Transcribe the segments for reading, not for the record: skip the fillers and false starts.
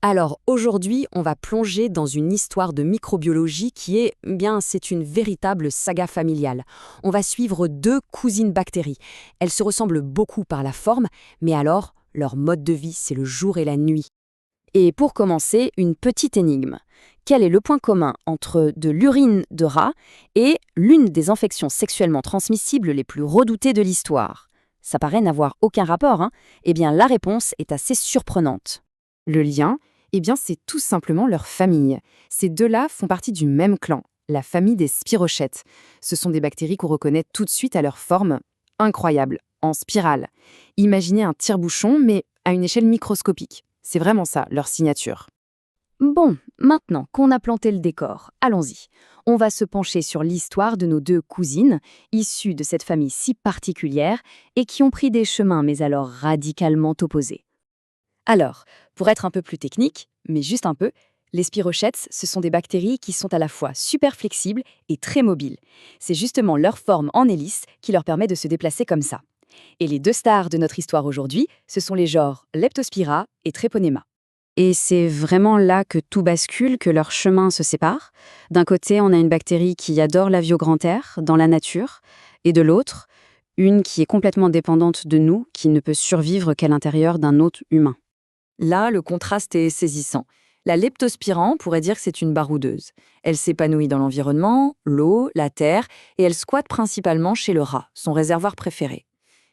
Alors aujourd'hui, on va plonger dans une histoire de microbiologie qui est, c'est une véritable saga familiale. On va suivre deux cousines bactéries. Elles se ressemblent beaucoup par la forme, mais alors, leur mode de vie, c'est le jour et la nuit. Et pour commencer, une petite énigme. Quel est le point commun entre de l'urine de rat et l'une des infections sexuellement transmissibles les plus redoutées de l'histoire? Ça paraît n'avoir aucun rapport, hein? Eh bien, la réponse est assez surprenante. Le lien, c'est tout simplement leur famille. Ces deux-là font partie du même clan, la famille des spirochètes. Ce sont des bactéries qu'on reconnaît tout de suite à leur forme incroyable, en spirale. Imaginez un tire-bouchon, mais à une échelle microscopique. C'est vraiment ça, leur signature. Bon, maintenant qu'on a planté le décor, allons-y. On va se pencher sur l'histoire de nos deux cousines, issues de cette famille si particulière et qui ont pris des chemins mais alors radicalement opposés. Alors, pour être un peu plus technique, mais juste un peu, les spirochètes, ce sont des bactéries qui sont à la fois super flexibles et très mobiles. C'est justement leur forme en hélice qui leur permet de se déplacer comme ça. Et les deux stars de notre histoire aujourd'hui, ce sont les genres Leptospira et Treponema. Et c'est vraiment là que tout bascule, que leurs chemins se séparent. D'un côté, on a une bactérie qui adore la vie au grand air, dans la nature, et de l'autre, une qui est complètement dépendante de nous, qui ne peut survivre qu'à l'intérieur d'un hôte humain. Là, le contraste est saisissant. La leptospira, on pourrait dire que c'est une baroudeuse. Elle s'épanouit dans l'environnement, l'eau, la terre, et elle squatte principalement chez le rat, son réservoir préféré.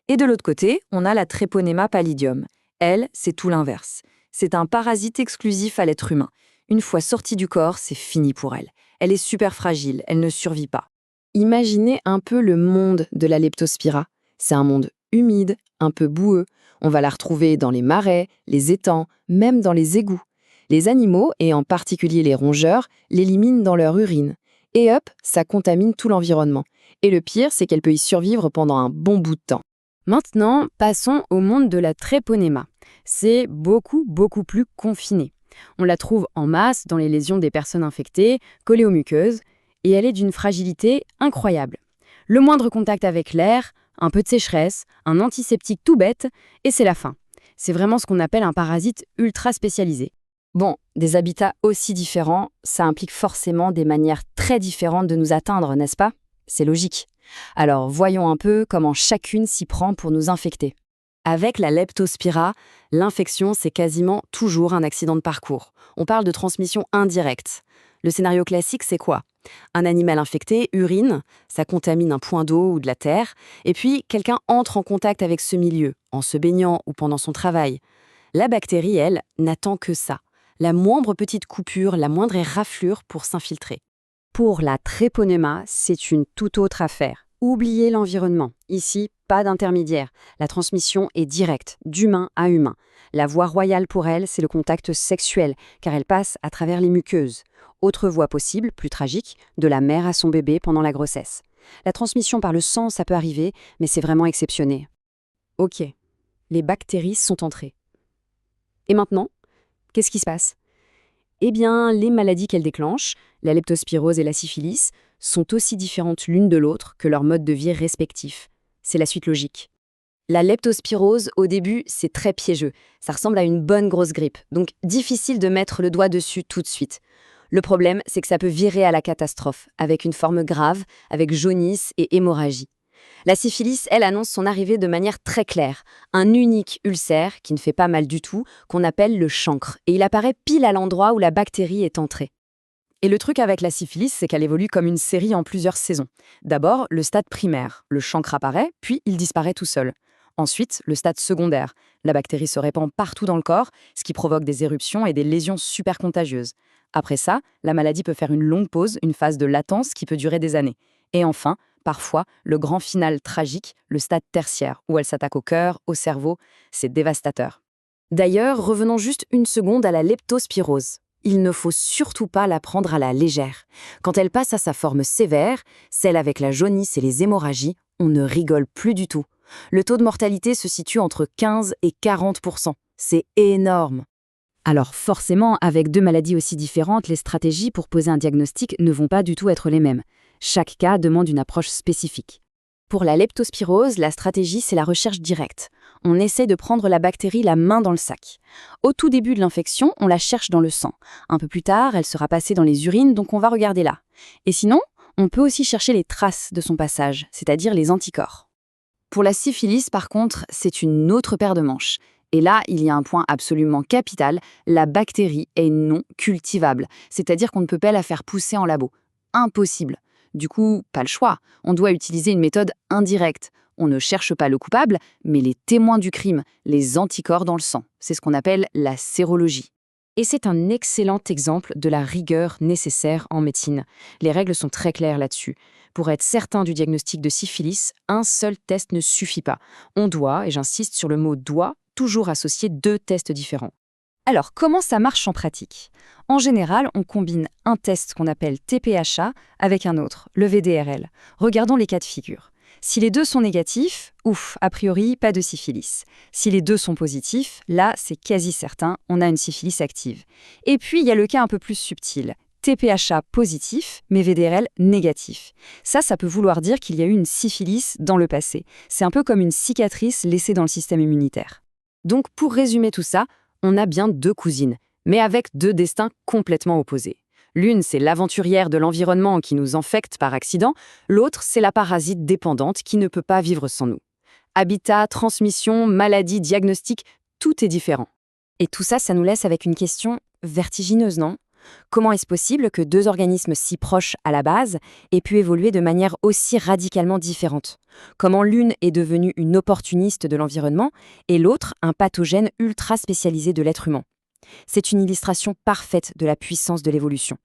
Et de l'autre côté, on a la Treponema pallidium. Elle, c'est tout l'inverse. C'est un parasite exclusif à l'être humain. Une fois sortie du corps, c'est fini pour elle. Elle est super fragile, elle ne survit pas. Imaginez un peu le monde de la leptospira. C'est un monde humide, un peu boueux. On va la retrouver dans les marais, les étangs, même dans les égouts. Les animaux, et en particulier les rongeurs, l'éliminent dans leur urine. Et hop, ça contamine tout l'environnement. Et le pire, c'est qu'elle peut y survivre pendant un bon bout de temps. Maintenant, passons au monde de la Treponema. C'est beaucoup plus confiné. On la trouve en masse dans les lésions des personnes infectées, collée aux muqueuses, et elle est d'une fragilité incroyable. Le moindre contact avec l'air, un peu de sécheresse, un antiseptique tout bête, et c'est la fin. C'est vraiment ce qu'on appelle un parasite ultra spécialisé. Bon, des habitats aussi différents, ça implique forcément des manières très différentes de nous atteindre, n'est-ce pas? C'est logique. Alors voyons un peu comment chacune s'y prend pour nous infecter. Avec la leptospira, l'infection, c'est quasiment toujours un accident de parcours. On parle de transmission indirecte. Le scénario classique, c'est quoi? Un animal infecté urine, ça contamine un point d'eau ou de la terre, et puis quelqu'un entre en contact avec ce milieu, en se baignant ou pendant son travail. La bactérie, elle, n'attend que ça. La moindre petite coupure, la moindre éraflure pour s'infiltrer. Pour la Treponema, c'est une toute autre affaire. Oubliez l'environnement. Ici, pas d'intermédiaire. La transmission est directe, d'humain à humain. La voie royale pour elle, c'est le contact sexuel, car elle passe à travers les muqueuses. Autre voie possible, plus tragique, de la mère à son bébé pendant la grossesse. La transmission par le sang, ça peut arriver, mais c'est vraiment exceptionné. Ok, les bactéries sont entrées. Et maintenant, qu'est-ce qui se passe? Eh bien, les maladies qu'elles déclenchent, la leptospirose et la syphilis, sont aussi différentes l'une de l'autre que leur mode de vie respectif. C'est la suite logique. La leptospirose, au début, c'est très piégeux. Ça ressemble à une bonne grosse grippe, donc difficile de mettre le doigt dessus tout de suite. Le problème, c'est que ça peut virer à la catastrophe, avec une forme grave, avec jaunisse et hémorragie. La syphilis, elle, annonce son arrivée de manière très claire. Un unique ulcère, qui ne fait pas mal du tout, qu'on appelle le chancre. Et il apparaît pile à l'endroit où la bactérie est entrée. Et le truc avec la syphilis, c'est qu'elle évolue comme une série en plusieurs saisons. D'abord, le stade primaire. Le chancre apparaît, puis il disparaît tout seul. Ensuite, le stade secondaire. La bactérie se répand partout dans le corps, ce qui provoque des éruptions et des lésions super contagieuses. Après ça, la maladie peut faire une longue pause, une phase de latence qui peut durer des années. Et enfin, parfois, le grand final tragique, le stade tertiaire, où elle s'attaque au cœur, au cerveau, c'est dévastateur. D'ailleurs, revenons juste une seconde à la leptospirose. Il ne faut surtout pas la prendre à la légère. Quand elle passe à sa forme sévère, celle avec la jaunisse et les hémorragies, on ne rigole plus du tout. Le taux de mortalité se situe entre 15 et 40%. C'est énorme. Alors forcément, avec deux maladies aussi différentes, les stratégies pour poser un diagnostic ne vont pas du tout être les mêmes. Chaque cas demande une approche spécifique. Pour la leptospirose, la stratégie, c'est la recherche directe. On essaie de prendre la bactérie la main dans le sac. Au tout début de l'infection, on la cherche dans le sang. Un peu plus tard, elle sera passée dans les urines, donc on va regarder là. Et sinon, on peut aussi chercher les traces de son passage, c'est-à-dire les anticorps. Pour la syphilis, par contre, c'est une autre paire de manches. Et là, il y a un point absolument capital, la bactérie est non cultivable, c'est-à-dire qu'on ne peut pas la faire pousser en labo. Impossible. Du coup, pas le choix, on doit utiliser une méthode indirecte. On ne cherche pas le coupable, mais les témoins du crime, les anticorps dans le sang. C'est ce qu'on appelle la sérologie. Et c'est un excellent exemple de la rigueur nécessaire en médecine. Les règles sont très claires là-dessus. Pour être certain du diagnostic de syphilis, un seul test ne suffit pas. On doit, et j'insiste sur le mot doit, toujours associer 2 tests différents. Alors, comment ça marche en pratique? En général, on combine un test qu'on appelle TPHA avec un autre, le VDRL. Regardons les cas de figure. Si les 2 sont négatifs, ouf, a priori, pas de syphilis. Si les 2 sont positifs, là, c'est quasi certain, on a une syphilis active. Et puis, il y a le cas un peu plus subtil. TPHA positif, mais VDRL négatif. Ça peut vouloir dire qu'il y a eu une syphilis dans le passé. C'est un peu comme une cicatrice laissée dans le système immunitaire. Donc, pour résumer tout ça, on a bien 2 cousines, mais avec 2 destins complètement opposés. L'une, c'est l'aventurière de l'environnement qui nous infecte par accident, l'autre, c'est la parasite dépendante qui ne peut pas vivre sans nous. Habitat, transmission, maladie, diagnostic, tout est différent. Et tout ça, ça nous laisse avec une question vertigineuse, non? Comment est-ce possible que 2 organismes si proches à la base aient pu évoluer de manière aussi radicalement différente? Comment l'une est devenue une opportuniste de l'environnement et l'autre un pathogène ultra spécialisé de l'être humain? C'est une illustration parfaite de la puissance de l'évolution.